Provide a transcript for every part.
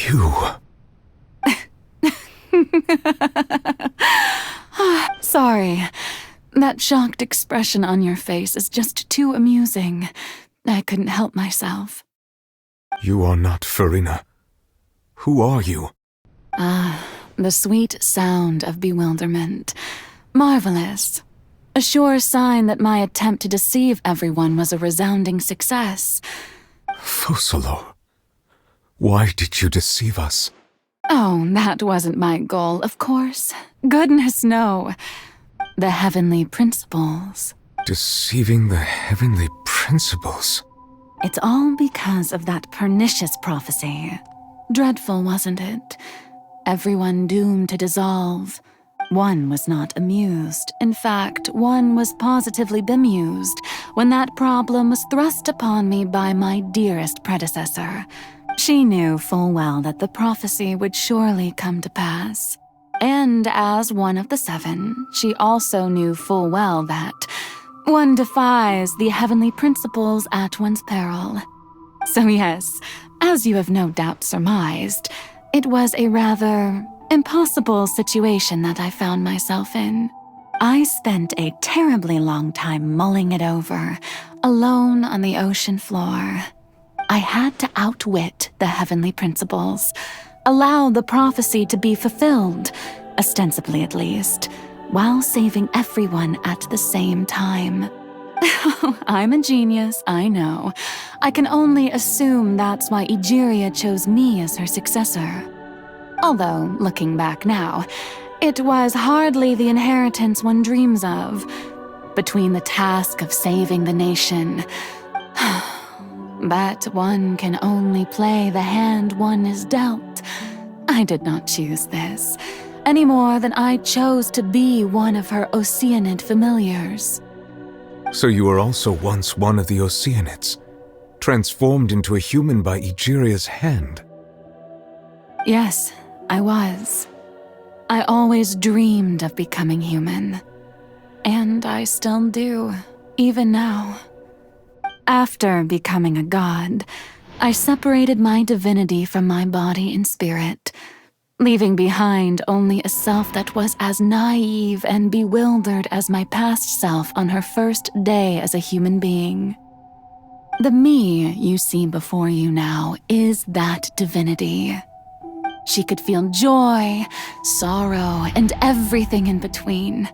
You... Sorry. That shocked expression on your face is just too amusing. I couldn't help myself. You are not Farina. Who are you? The sweet sound of bewilderment. Marvelous. A sure sign that my attempt to deceive everyone was a resounding success. Focalor, why did you deceive us? Oh, that wasn't my goal, of course. Goodness, no. The heavenly principles. Deceiving the heavenly principles? It's all because of that pernicious prophecy. Dreadful, wasn't it? Everyone doomed to dissolve. One was not amused. In fact, one was positively bemused when that problem was thrust upon me by my dearest predecessor. She knew full well that the prophecy would surely come to pass. And as one of the seven, she also knew full well that one defies the heavenly principles at one's peril. So yes, as you have no doubt surmised, it was a rather impossible situation that I found myself in. I spent a terribly long time mulling it over, alone on the ocean floor. I had to outwit the heavenly principles, allow the prophecy to be fulfilled, ostensibly at least, while saving everyone at the same time. I'm a genius, I know. I can only assume that's why Egeria chose me as her successor. Although, looking back now, it was hardly the inheritance one dreams of. Between the task of saving the nation... But one can only play the hand one is dealt. I did not choose this, any more than I chose to be one of her Oceanid familiars. So you were also once one of the Oceanids, transformed into a human by Egeria's hand? Yes, I was. I always dreamed of becoming human. And I still do, even now. After becoming a god, I separated my divinity from my body and spirit, leaving behind only a self that was as naive and bewildered as my past self on her first day as a human being. The me you see before you now is that divinity. She could feel joy, sorrow, and everything in between.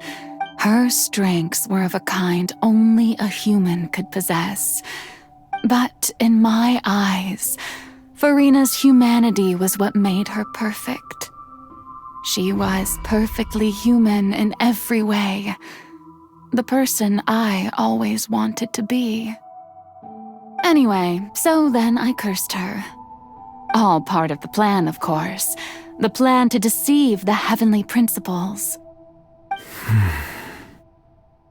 Her strengths were of a kind only a human could possess. But in my eyes, Farina's humanity was what made her perfect. She was perfectly human in every way. The person I always wanted to be. Anyway, so then I cursed her. All part of the plan, of course. The plan to deceive the heavenly principles.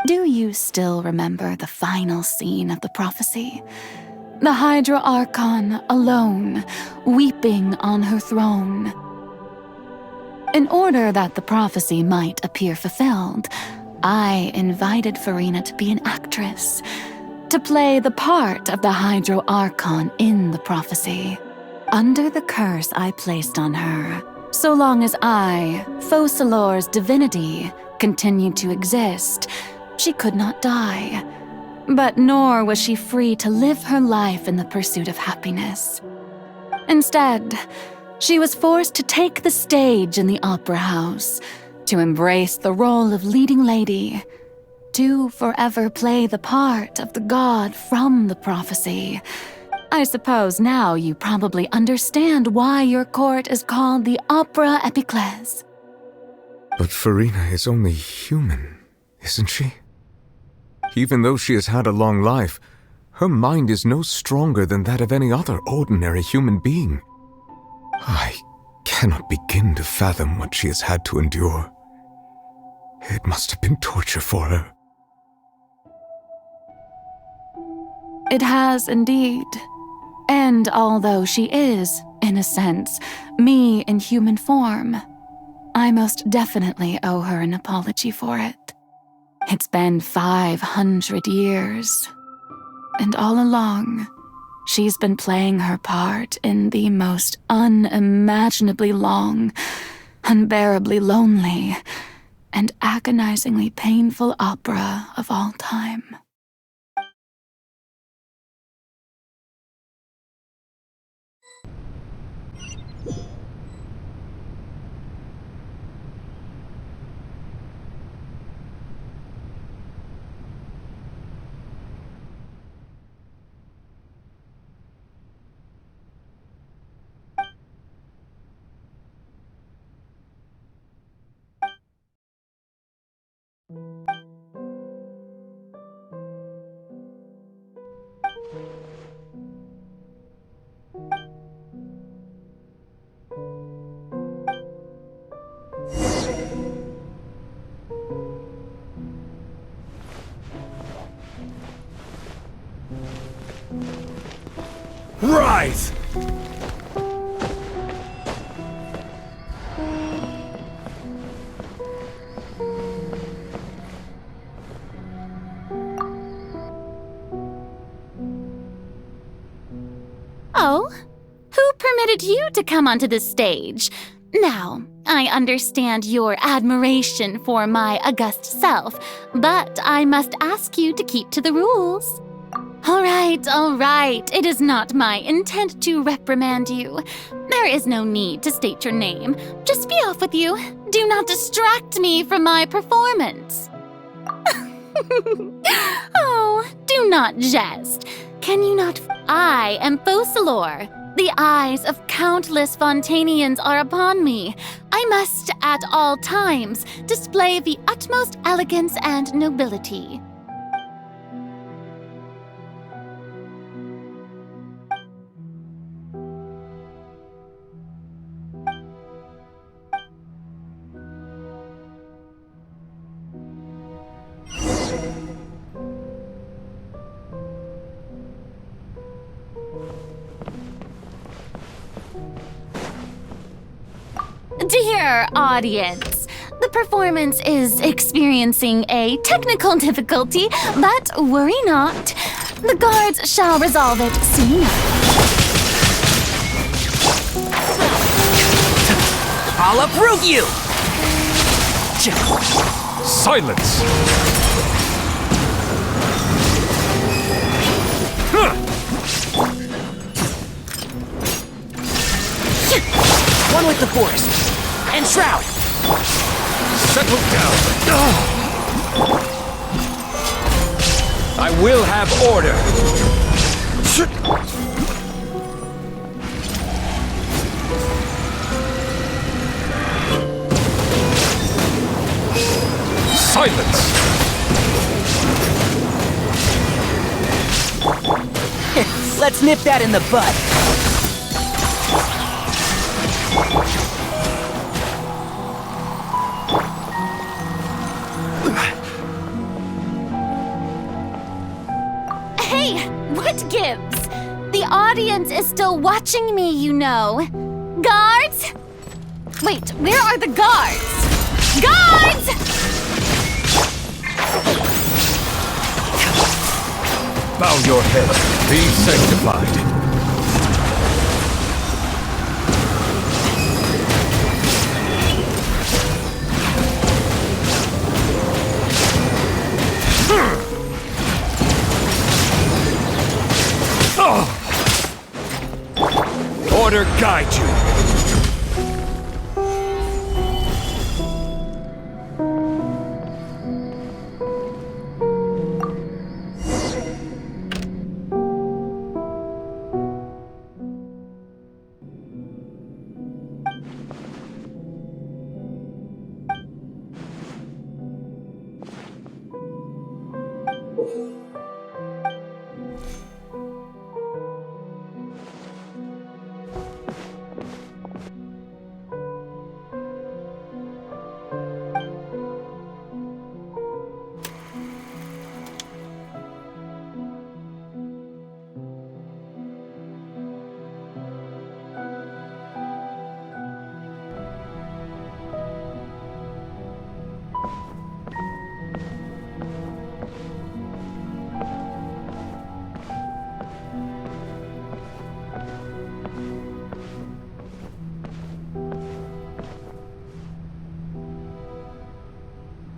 Do you still remember the final scene of the prophecy? The Hydra Archon alone, weeping on her throne. In order that the prophecy might appear fulfilled, I invited Farina to be an actress, to play the part of the Hydra Archon in the prophecy. Under the curse I placed on her, so long as I, Focalor's divinity, continued to exist, she could not die. But nor was she free to live her life in the pursuit of happiness. Instead, she was forced to take the stage in the opera house, to embrace the role of leading lady, to forever play the part of the god from the prophecy. I suppose now you probably understand why your court is called the Opera Epiclese. But Farina is only human, isn't she? Even though she has had a long life, her mind is no stronger than that of any other ordinary human being. I cannot begin to fathom what she has had to endure. It must have been torture for her. It has indeed. And although she is, in a sense, me in human form, I most definitely owe her an apology for it. It's been 500 years, and all along, She's been playing her part in the most unimaginably long, unbearably lonely, and agonizingly painful opera of all time. Rise! Oh? Who permitted you to come onto the stage? Now, I understand your admiration for my august self, but I must ask you to keep to the rules. All right. It is not my intent to reprimand you. There is no need to state your name. Just be off with you. Do not distract me from my performance. Oh, do not jest. Can you not? I am Focalor. The eyes of countless Fontanians are upon me. I must, at all times, display the utmost elegance and nobility. Dear audience, the performance is experiencing a technical difficulty, but worry not. The guards shall resolve it soon enough. I'll approve you! Silence! One with the forest. And Shroud! Settle down! I will have order! Silence! Let's nip that in the bud! Hey, what gives? The audience is still watching me, you know. Guards? Wait, where are the guards? Guards! Bow your head. Be sanctified. Order guide you!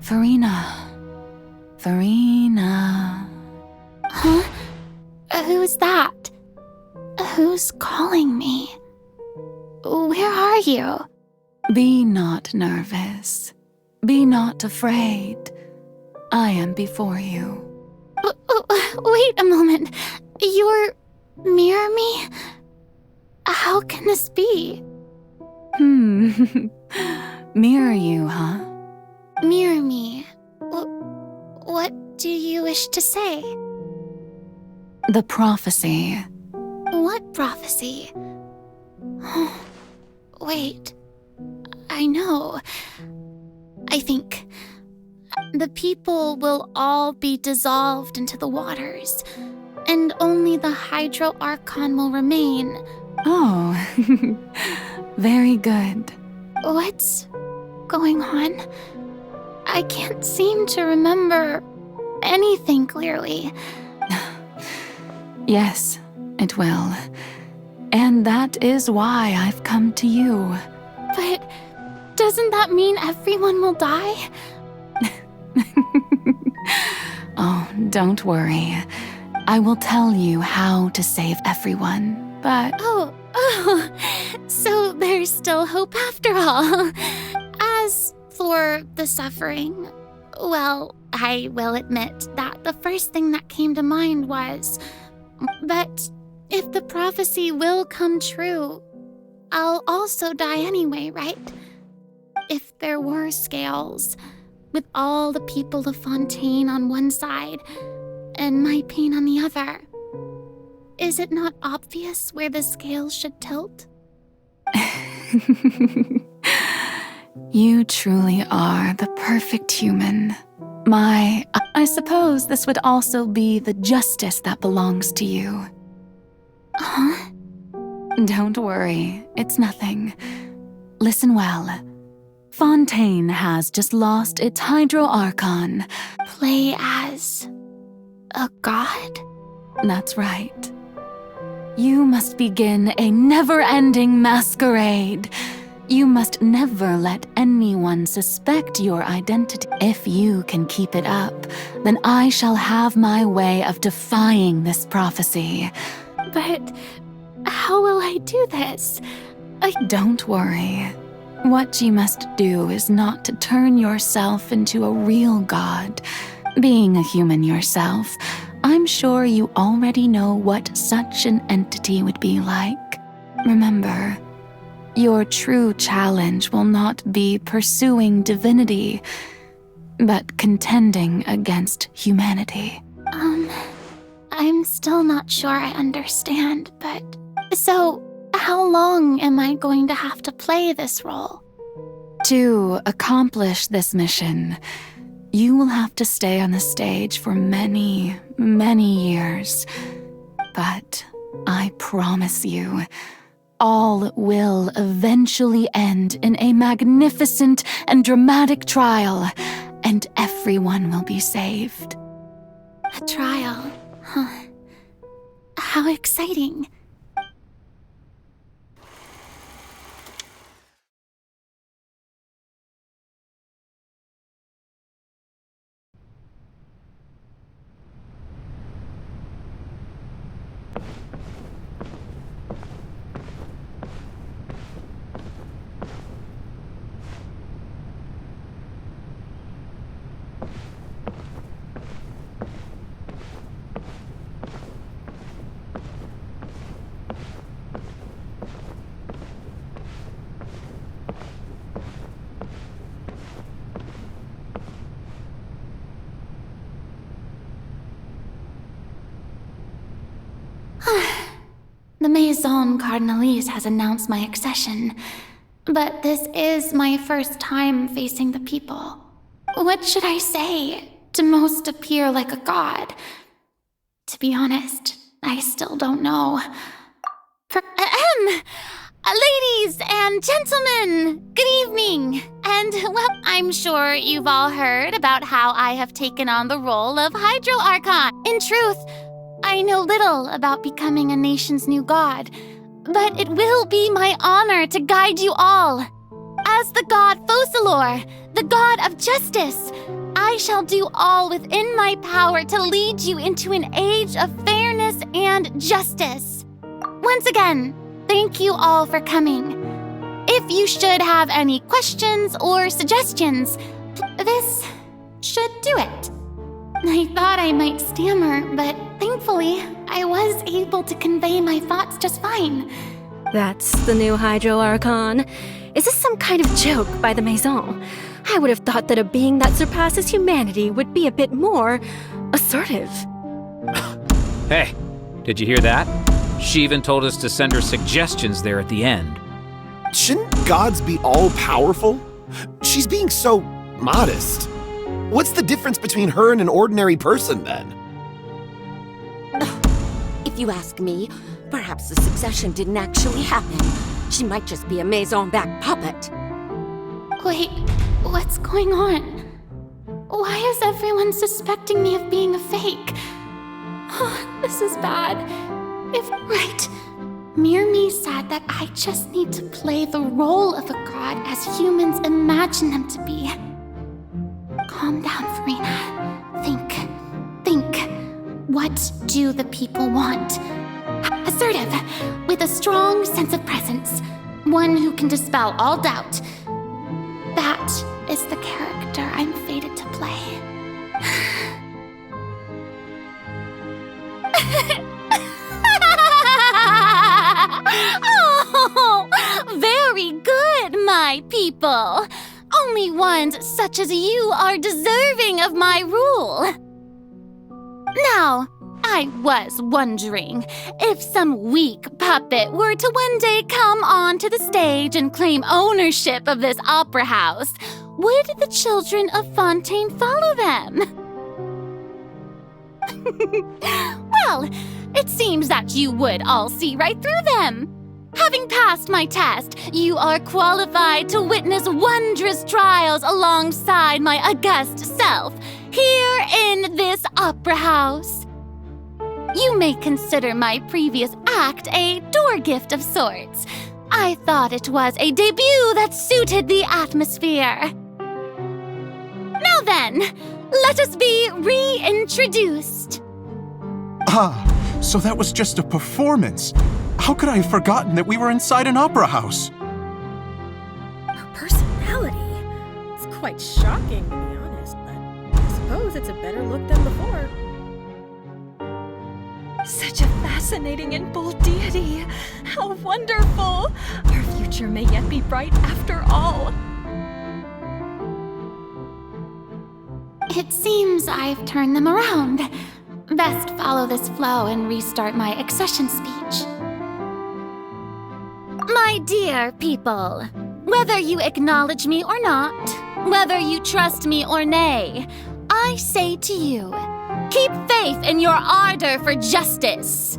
Farina. Farina. Huh? Who's that? Who's calling me? Where are you? Be not nervous. Be not afraid. I am before you. Wait a moment. You're near me? How can this be? Mirror you, huh? Mirror me? What do you wish to say? The prophecy. What prophecy? Wait. I know. I think the people will all be dissolved into the waters, and only the Hydro Archon will remain. Oh, very good. What's going on? I can't seem to remember anything clearly. Yes, it will. And that is why I've come to you. But doesn't that mean everyone will die? Oh, don't worry. I will tell you how to save everyone, but... Oh, so there's still hope after all. As for the suffering, well, I will admit that the first thing that came to mind was, but if the prophecy will come true, I'll also die anyway, right? If there were scales, with all the people of Fontaine on one side and my pain on the other, is it not obvious where the scales should tilt? You truly are the perfect human. I suppose this would also be the justice that belongs to you. Huh? Don't worry, it's nothing. Listen well. Fontaine has just lost its Hydro Archon. Play as a god? That's right. You must begin a never-ending masquerade. You must never let anyone suspect your identity. If you can keep it up, then I shall have my way of defying this prophecy. But how will I do this? Don't worry. What you must do is not to turn yourself into a real god. Being a human yourself, I'm sure you already know what such an entity would be like. Remember, your true challenge will not be pursuing divinity, but contending against humanity. I'm still not sure I understand, but... So, how long am I going to have to play this role? To accomplish this mission, you will have to stay on the stage for many, many years. But I promise you, all will eventually end in a magnificent and dramatic trial, and everyone will be saved. A trial, huh? How exciting. The Maison Cardinalise has announced my accession, but this is my first time facing the people. What should I say to most appear like a god? To be honest, I still don't know. Ladies and gentlemen, good evening. And, well, I'm sure you've all heard about how I have taken on the role of Hydro Archon. In truth, I know little about becoming a nation's new god, but it will be my honor to guide you all. As the god Focalor, the god of justice, I shall do all within my power to lead you into an age of fairness and justice. Once again, thank you all for coming. If you should have any questions or suggestions, this should do it. I thought I might stammer, but thankfully, I was able to convey my thoughts just fine. That's the new Hydro Archon. Is this some kind of joke by the Maison? I would have thought that a being that surpasses humanity would be a bit more assertive. Hey, did you hear that? She even told us to send her suggestions there at the end. Shouldn't gods be all-powerful? She's being so modest. What's the difference between her and an ordinary person, then? If you ask me, perhaps the succession didn't actually happen. She might just be a Maison-backed puppet. Wait, what's going on? Why is everyone suspecting me of being a fake? Oh, this is bad. If right, Mirmi said that I just need to play the role of a god as humans imagine them to be. Calm down, Farina. Think. What do the people want? Assertive, with a strong sense of presence. One who can dispel all doubt. That is the character I'm fated to play. Oh, very good, my people. Only ones such as you are deserving of my rule. Now, I was wondering if some weak puppet were to one day come onto the stage and claim ownership of this opera house, would the children of Fontaine follow them? Well, it seems that you would all see right through them. Having passed my test, you are qualified to witness wondrous trials alongside my august self, here in this opera house. You may consider my previous act a door gift of sorts. I thought it was a debut that suited the atmosphere. Now then, let us be reintroduced. Ah, so that was just a performance. How could I have forgotten that we were inside an opera house? Her personality. It's quite shocking, to be honest, but I suppose it's a better look than before. Such a fascinating and bold deity. How wonderful! Our future may yet be bright after all. It seems I've turned them around. Best follow this flow and restart my accession speech. My dear people, whether you acknowledge me or not, whether you trust me or nay, I say to you, keep faith in your ardor for justice.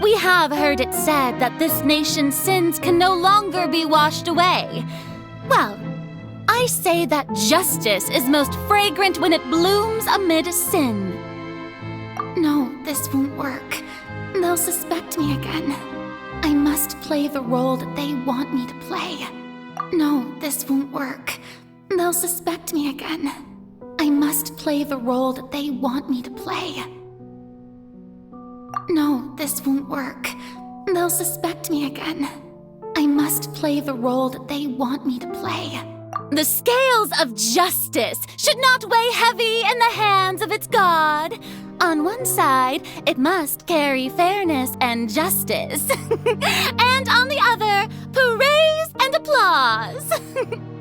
We have heard it said that this nation's sins can no longer be washed away. Well, I say that justice is most fragrant when it blooms amid sin. No, this won't work. They'll suspect me again. I must play the role that they want me to play. No, this won't work. They'll suspect me again. I must play the role that they want me to play. No, this won't work. They'll suspect me again. I must play the role that they want me to play. The scales of justice should not weigh heavy in the hands of its god. On one side, it must carry fairness and justice. And on the other, praise and applause.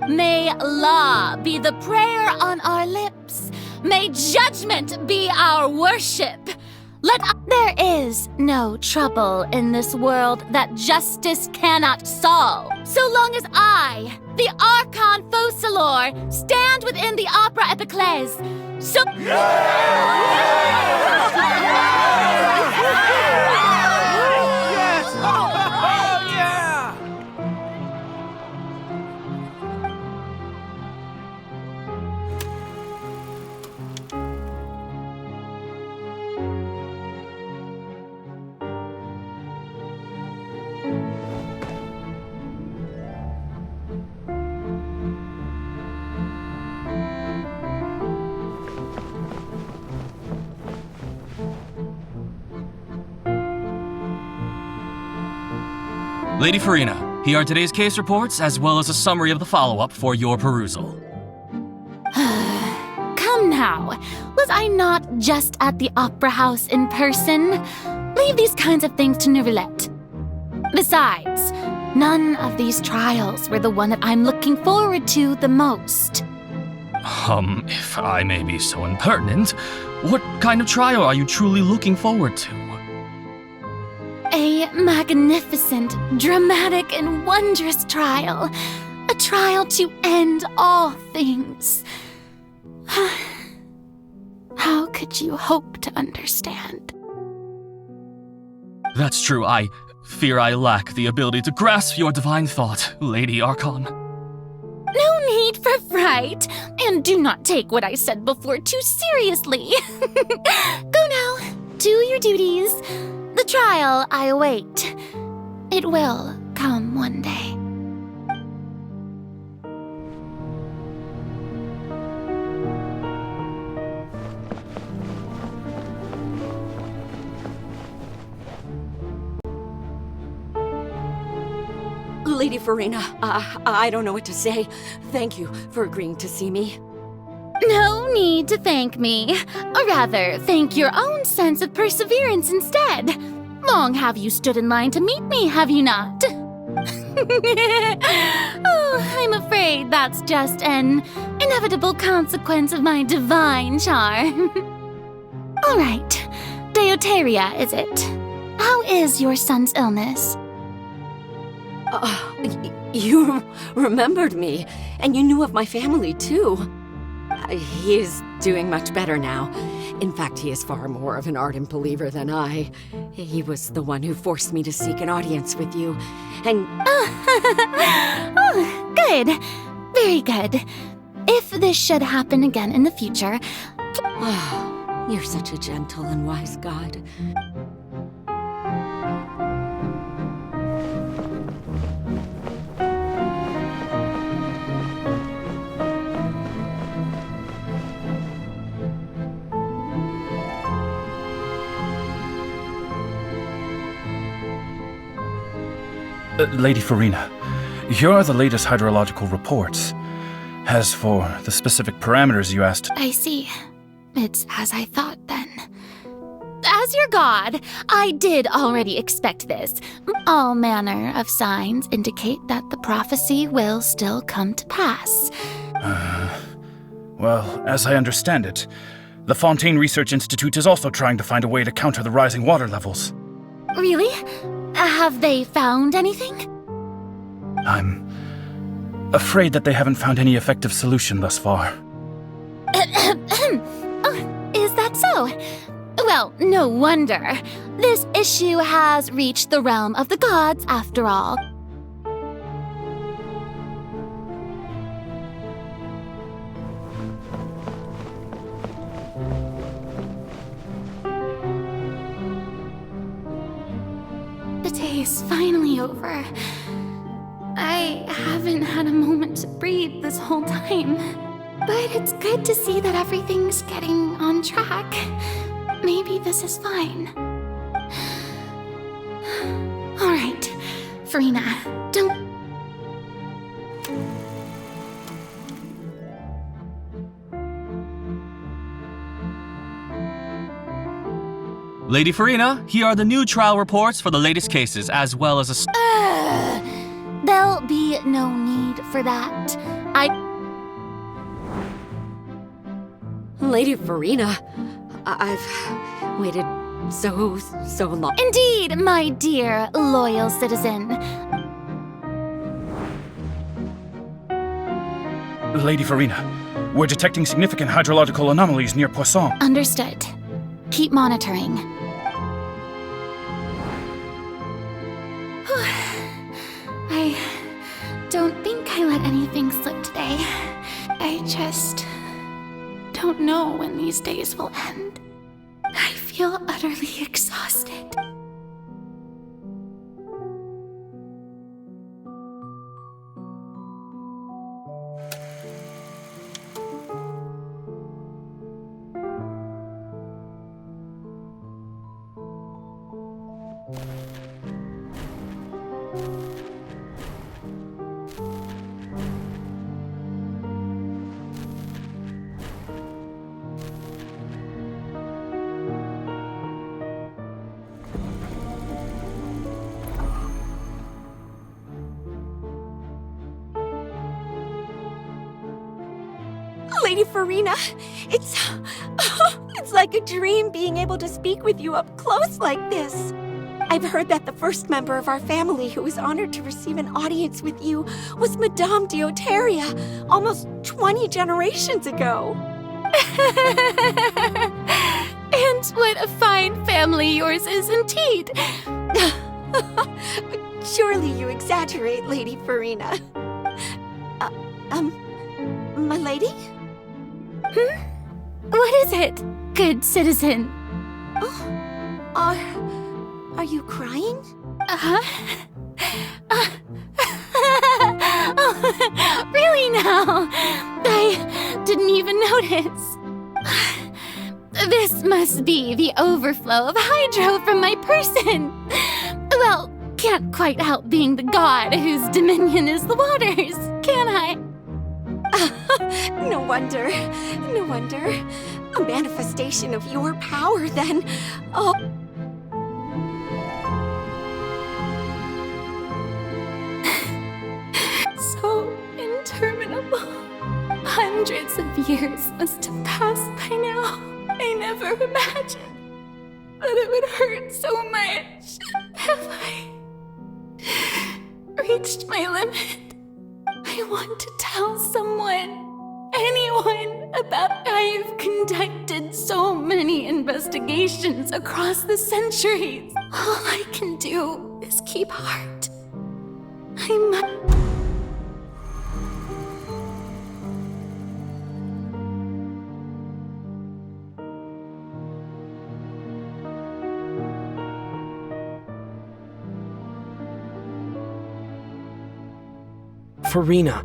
May law be the prayer on our lips. May judgment be our worship. There is no trouble in this world that justice cannot solve, so long as I, the Archon Focalor, stand within the Opera Epiclese. So... Yes! Oh, yeah! Lady Farina, here are today's case reports as well as a summary of the follow-up for your perusal. Come now. Was I not just at the Opera House in person? Leave these kinds of things to Neuvillette. Besides, none of these trials were the one that I'm looking forward to the most. If I may be so impertinent, what kind of trial are you truly looking forward to? A magnificent, dramatic, and wondrous trial. A trial to end all things. How could you hope to understand? That's true. I fear I lack the ability to grasp your divine thought, Lady Archon. No need for fright, and do not take what I said before too seriously. Go now, do your duties. The trial I await. It will come one day. Lady Farina, I don't know what to say. Thank you for agreeing to see me. No need to thank me. Or rather, thank your own sense of perseverance instead. Long have you stood in line to meet me, have you not? Oh, I'm afraid that's just an inevitable consequence of my divine charm. All right, Deuteria, is it? How is your son's illness? You remembered me, and you knew of my family, too. He is doing much better now. In fact, he is far more of an ardent believer than I. He was the one who forced me to seek an audience with you, and... Oh, good. Very good. If this should happen again in the future... You're such a gentle and wise god. Lady Farina, here are the latest hydrological reports. As for the specific parameters you asked... I see. It's as I thought, then. As your god, I did already expect this. All manner of signs indicate that the prophecy will still come to pass. Well, as I understand it, the Fontaine Research Institute is also trying to find a way to counter the rising water levels. Really? Have they found anything? I'm afraid that they haven't found any effective solution thus far. Oh, is that so? Well, no wonder. This issue has reached the realm of the gods, after all. The day is finally over. I haven't had a moment to breathe this whole time. But it's good to see that everything's getting on track. Maybe this is fine. All right, Farina, don't... Lady Farina, here are the new trial reports for the latest cases, as well as a... There'll be no need for that. Lady Farina, I've waited so long. Indeed, my dear, loyal citizen. Lady Farina, we're detecting significant hydrological anomalies near Poisson. Understood. Keep monitoring. I don't think I let anything slip today. I just don't know when these days will end. I feel utterly exhausted. Lady Farina, it's like a dream being able to speak with you up close like this. I've heard that the first member of our family who was honored to receive an audience with you was Madame Deoteria, almost 20 generations ago. And what a fine family yours is indeed. Surely you exaggerate, Lady Farina. My lady? What is it, good citizen? Are you crying? Oh, really now? I didn't even notice. This must be the overflow of hydro from my person. Well, can't quite help being the god whose dominion is the waters, can I? No wonder. No wonder. A manifestation of your power, then. Oh. So interminable. Hundreds of years must have passed by now. I never imagined that it would hurt so much. Have I reached my limit? I want to tell someone, anyone, about I've conducted so many investigations across the centuries. All I can do is keep heart. I must. Farina,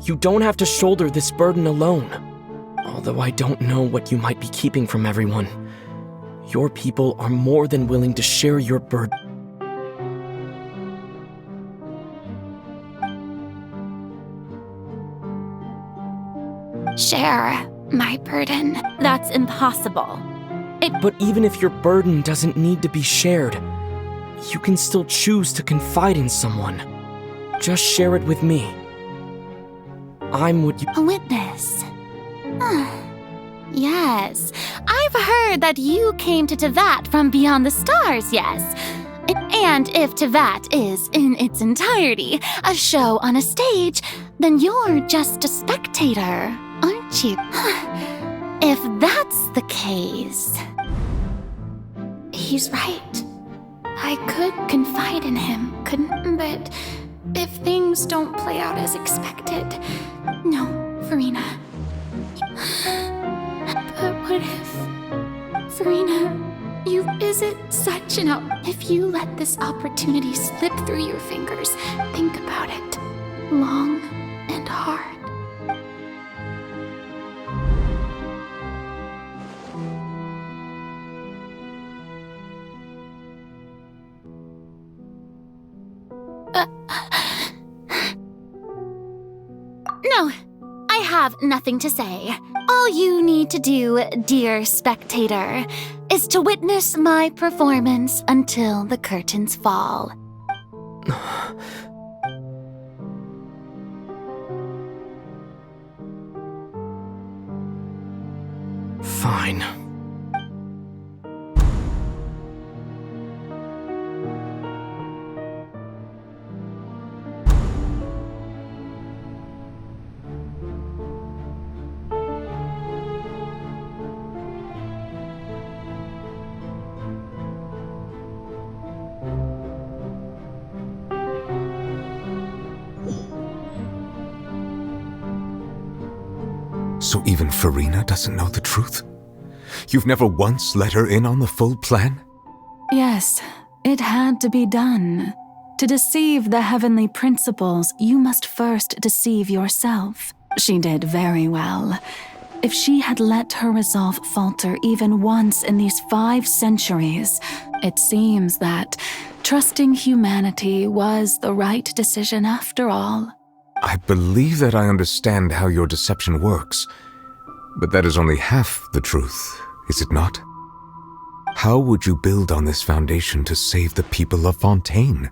you don't have to shoulder this burden alone. Although I don't know what you might be keeping from everyone, your people are more than willing to share your burden. Share my burden. That's impossible. But even if your burden doesn't need to be shared, you can still choose to confide in someone. Just share it with me. I'm what you— A witness. Yes, I've heard that you came to Tevat from beyond the stars, yes. And if Tevat is, in its entirety, a show on a stage, then you're just a spectator, aren't you? If that's the case... He's right. I could confide in him, couldn't? But if things don't play out as expected... No, Farina. But what if... Farina, is it such an if you let this opportunity slip through your fingers, think about it. Long and hard. No, I have nothing to say. All you need to do, dear spectator, is to witness my performance until the curtains fall. Fine. So even Farina doesn't know the truth? You've never once let her in on the full plan? Yes, it had to be done. To deceive the heavenly principles, you must first deceive yourself. She did very well. If she had let her resolve falter even once in these 5 centuries, it seems that trusting humanity was the right decision after all. I believe that I understand how your deception works, but that is only half the truth, is it not? How would you build on this foundation to save the people of Fontaine?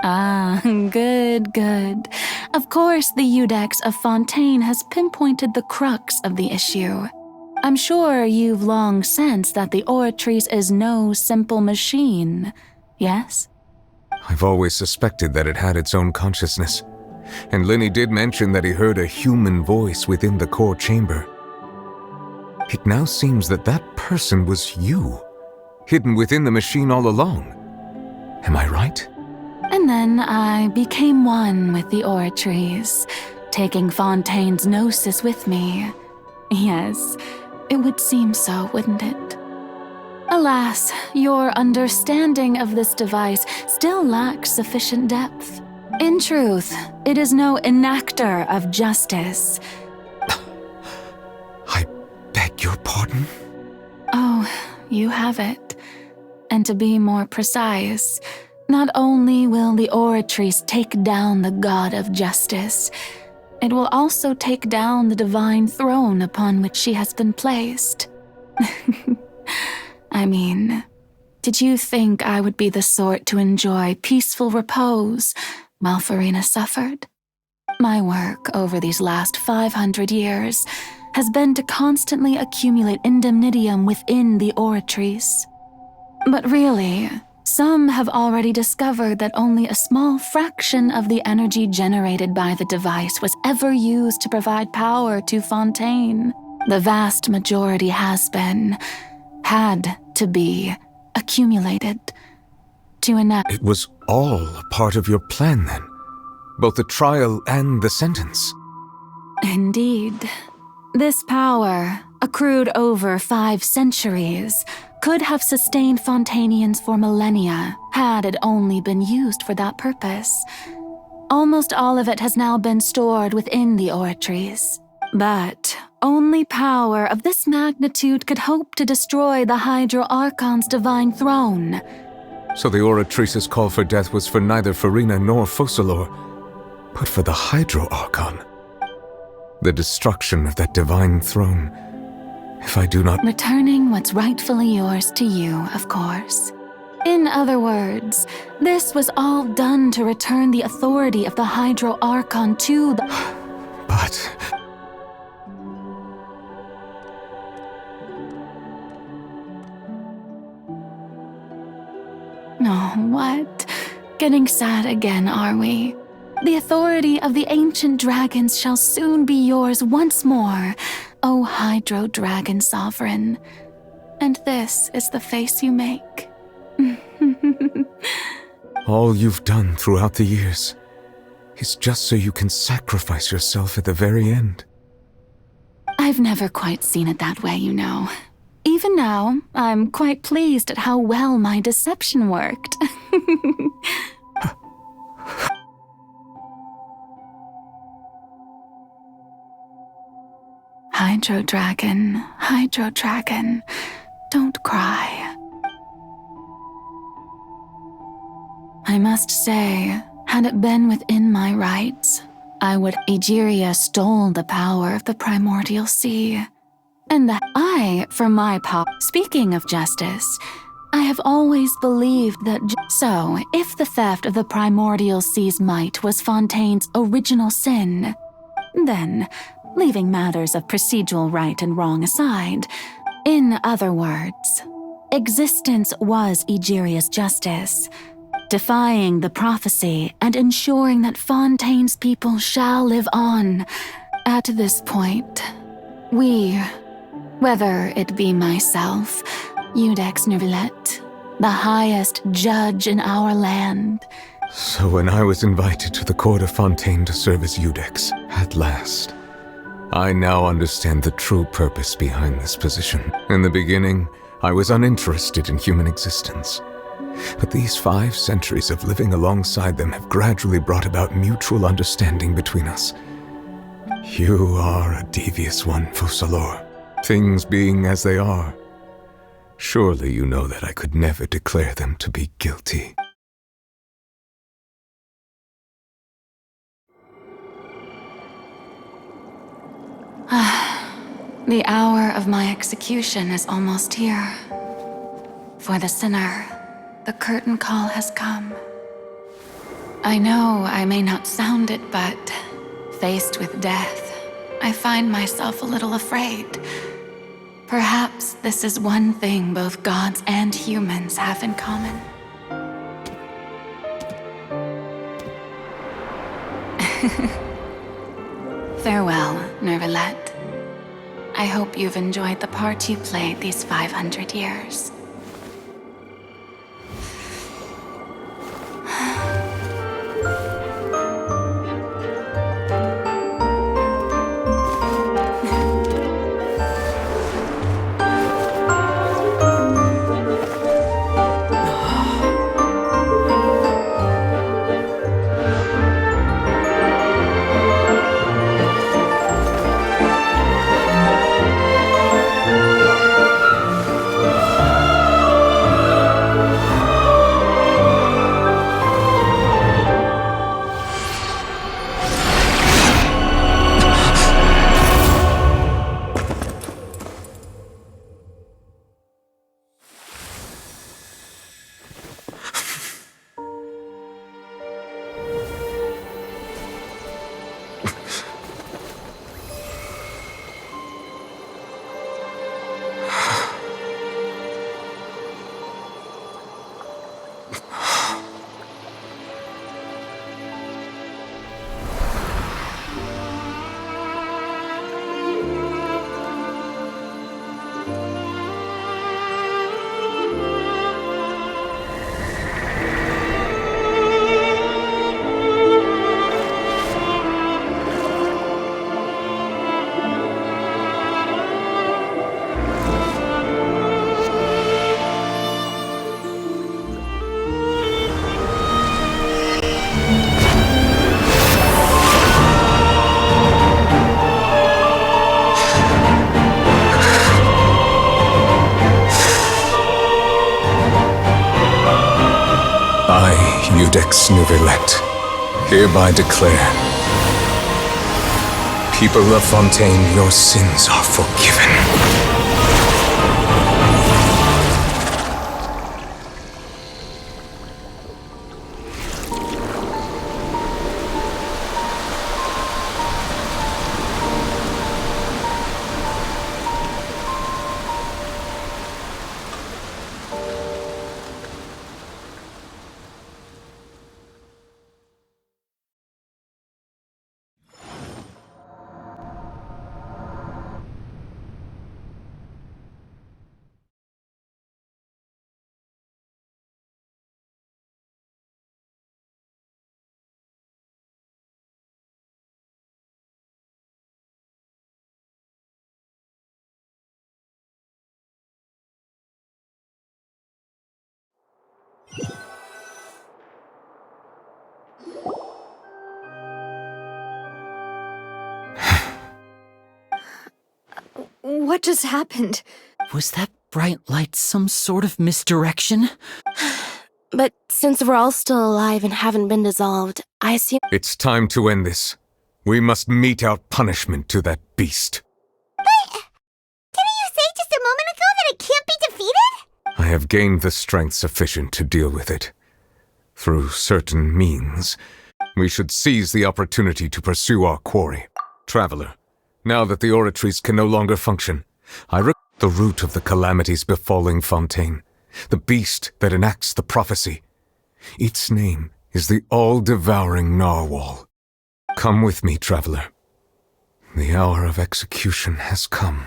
Ah, good, good. Of course, the Iudex of Fontaine has pinpointed the crux of the issue. I'm sure you've long sensed that the Oratrice is no simple machine, yes? I've always suspected that it had its own consciousness, and Lenny did mention that he heard a human voice within the core chamber. It now seems that that person was you, hidden within the machine all along. Am I right? And then I became one with the Oratrice, taking Fontaine's gnosis with me. Yes, it would seem so, wouldn't it? Alas, your understanding of this device still lacks sufficient depth. In truth, it is no enactor of justice. I beg your pardon? Oh, you have it. And to be more precise, not only will the Oratrice take down the god of justice, it will also take down the divine throne upon which she has been placed. I mean, did you think I would be the sort to enjoy peaceful repose while Farina suffered? My work over these last 500 years has been to constantly accumulate indemnitium within the Oratrice. But really, some have already discovered that only a small fraction of the energy generated by the device was ever used to provide power to Fontaine. The vast majority had to be accumulated to enact. It was all a part of your plan then, both the trial and the sentence. Indeed. This power, accrued over 5 centuries, could have sustained Fontainians for millennia had it only been used for that purpose. Almost all of it has now been stored within the Oratrice. But only power of this magnitude could hope to destroy the Hydro Archon's divine throne. So the Oratrice's call for death was for neither Farina nor Focalor, but for the Hydro Archon. The destruction of that divine throne, if I do not... Returning what's rightfully yours to you, of course. In other words, this was all done to return the authority of the Hydro Archon to the... But... Oh, what? Getting sad again, are we? The authority of the ancient dragons shall soon be yours once more, O Hydro Dragon Sovereign. And this is the face you make. All you've done throughout the years is just so you can sacrifice yourself at the very end. I've never quite seen it that way, you know. Even now, I'm quite pleased at how well my deception worked. Hydro Dragon, don't cry. I must say, had it been within my rights, I would... Egeria stole the power of the primordial sea. And that I, for my part, speaking of justice, I have always believed that... So, if the theft of the primordial sea's might was Fontaine's original sin, then, leaving matters of procedural right and wrong aside, in other words, existence was Egeria's justice, defying the prophecy and ensuring that Fontaine's people shall live on. At this point, we... whether it be myself, Iudex Neuvillette, the highest judge in our land. So when I was invited to the court of Fontaine to serve as Iudex, at last, I now understand the true purpose behind this position. In the beginning, I was uninterested in human existence. But these 5 centuries of living alongside them have gradually brought about mutual understanding between us. You are a devious one, Focalor. Things being as they are, surely you know that I could never declare them to be guilty. The hour of my execution is almost here. For the sinner, the curtain call has come. I know I may not sound it, but faced with death, I find myself a little afraid. Perhaps this is one thing both gods and humans have in common. Farewell, Nervalette. I hope you've enjoyed the part you played these 500 years. I, Eudex Nervalette, hereby declare, people of Fontaine, your sins are forgiven. What just happened? Was that bright light some sort of misdirection? But since we're all still alive and haven't been dissolved, I assume— It's time to end this. We must mete out punishment to that beast. Didn't you say just a moment ago that it can't be defeated? I have gained the strength sufficient to deal with it. Through certain means, we should seize the opportunity to pursue our quarry. Traveler, now that the oratories can no longer function, I the root of the calamities befalling Fontaine, the beast that enacts the prophecy. Its name is the all-devouring narwhal. Come with me, traveler. The hour of execution has come.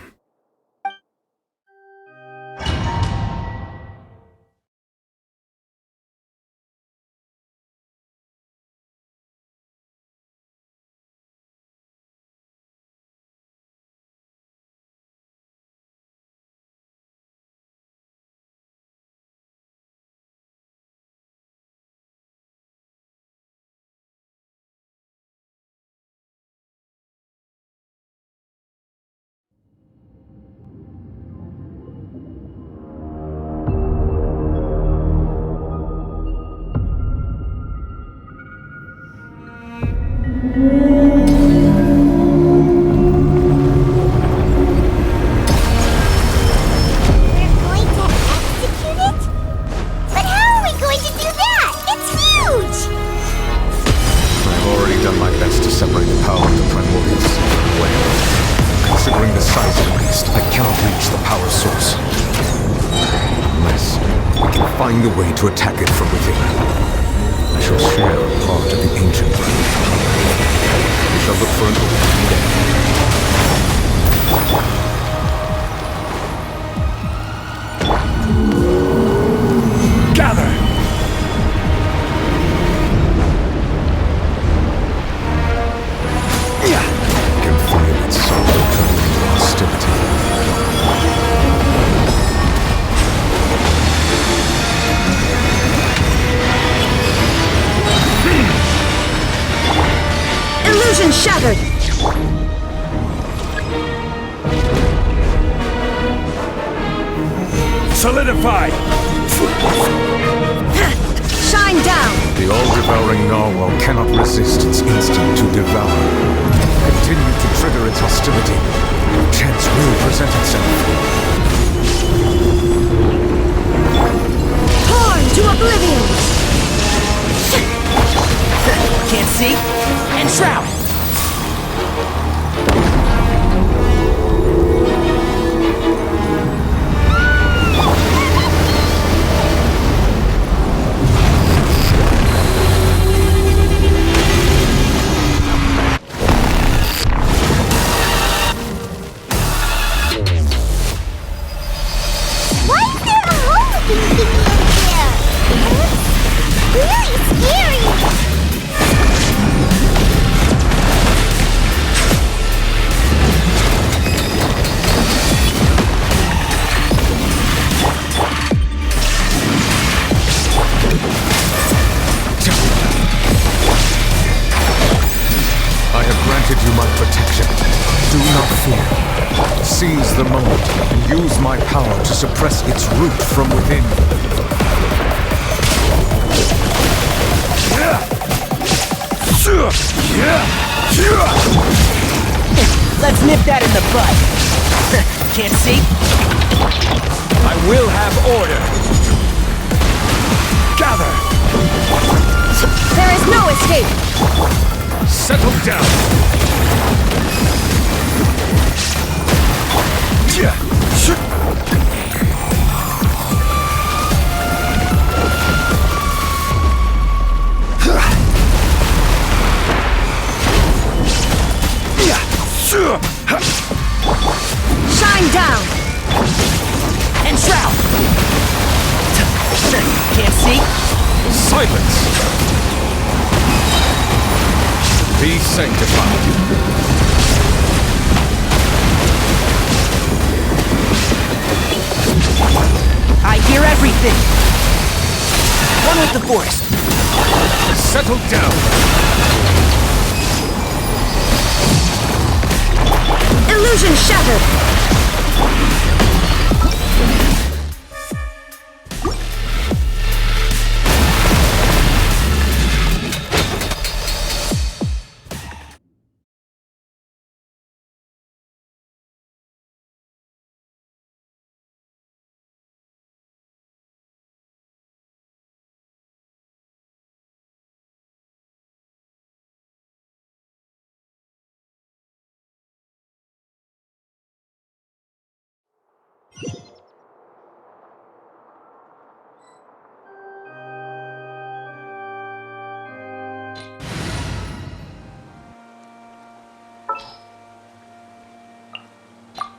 separate the power of the primordials. Well, considering the size of the beast, I cannot reach the power source. Unless we can find a way to attack it from within. I shall share a part of the ancient realm. We shall look for an opening there. Gather! Can feel its soul turning into hostility. Illusion shattered! Solidify! Shine down! The all-devouring narwhal cannot resist its instinct to devour. Continue to trigger its hostility, and chance will present itself. Torn to oblivion! Can't see? And shroud! Why is there a hole-looking thingy in here? It's really scary! I have granted you my protection. Do not fear. Seize the moment and use my power to suppress its root from within. Let's nip that in the bud. Can't see? I will have order! Gather! There is no escape! Settle down! Shine down! And shroud! Can't see? Silence! Be sanctified. I hear everything! One with the forest. Settle down. Illusion shattered!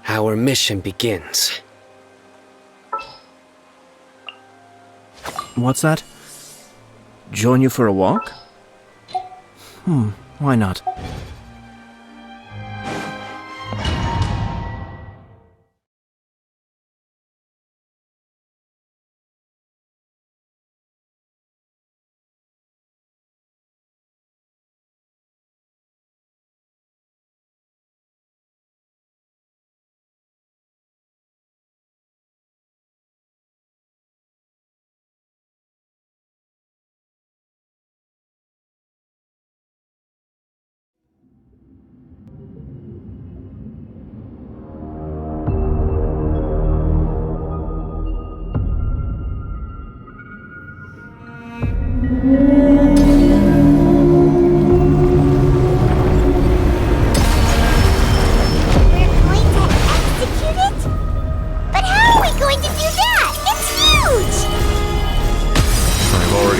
Our mission begins. What's that? Join you for a walk? Why not?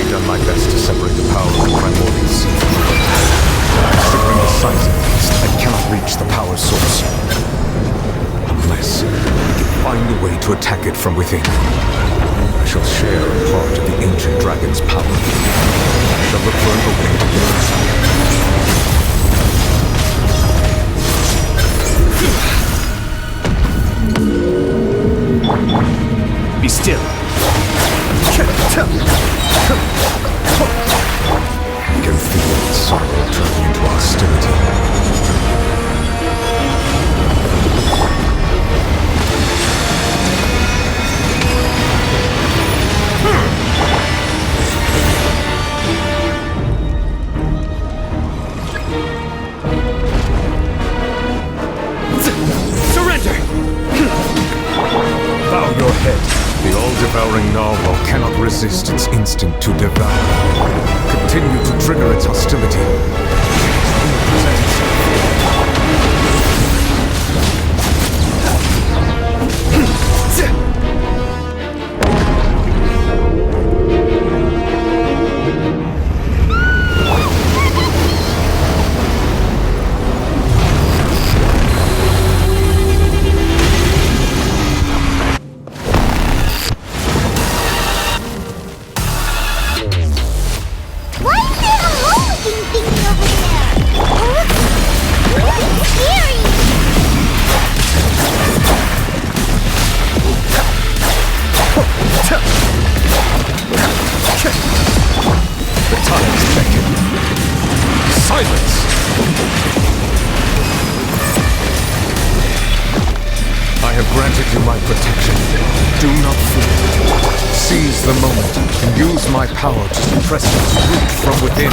already done my best to separate the power of the primordial sea. Considering the size of the beast, I cannot reach the power source. Unless I can find a way to attack it from within. I shall share a part of the ancient dragon's power. I shall look for an opening to do so. Be still. I can feel its sorrow turning into hostility. Surrender! Bow your head. The all-devouring narwhal cannot resist its instinct to devour. Continue to trigger its hostility. Present Why is there a hole-looking thingy over there? It's scary! the times beckon. Silence! I have granted you my protection. Do not fear. Seize the moment and use my power to suppress its root from within.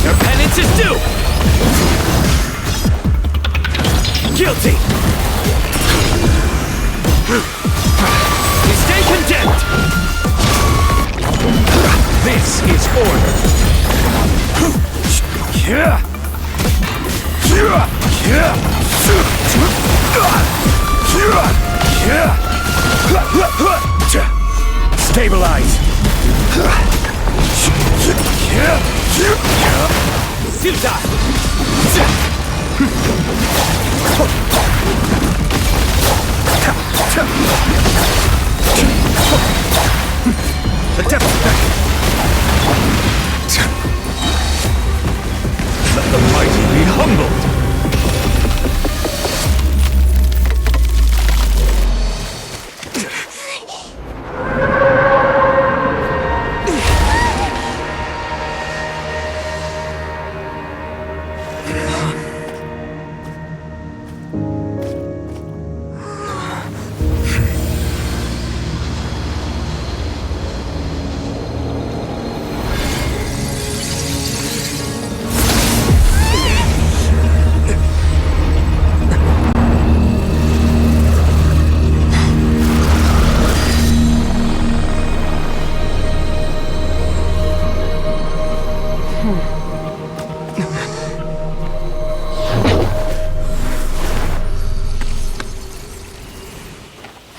Your penance is due! Guilty! You stay condemned! This is order! Stabilize! The devil's back! Let the mighty be humbled!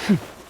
Hmm.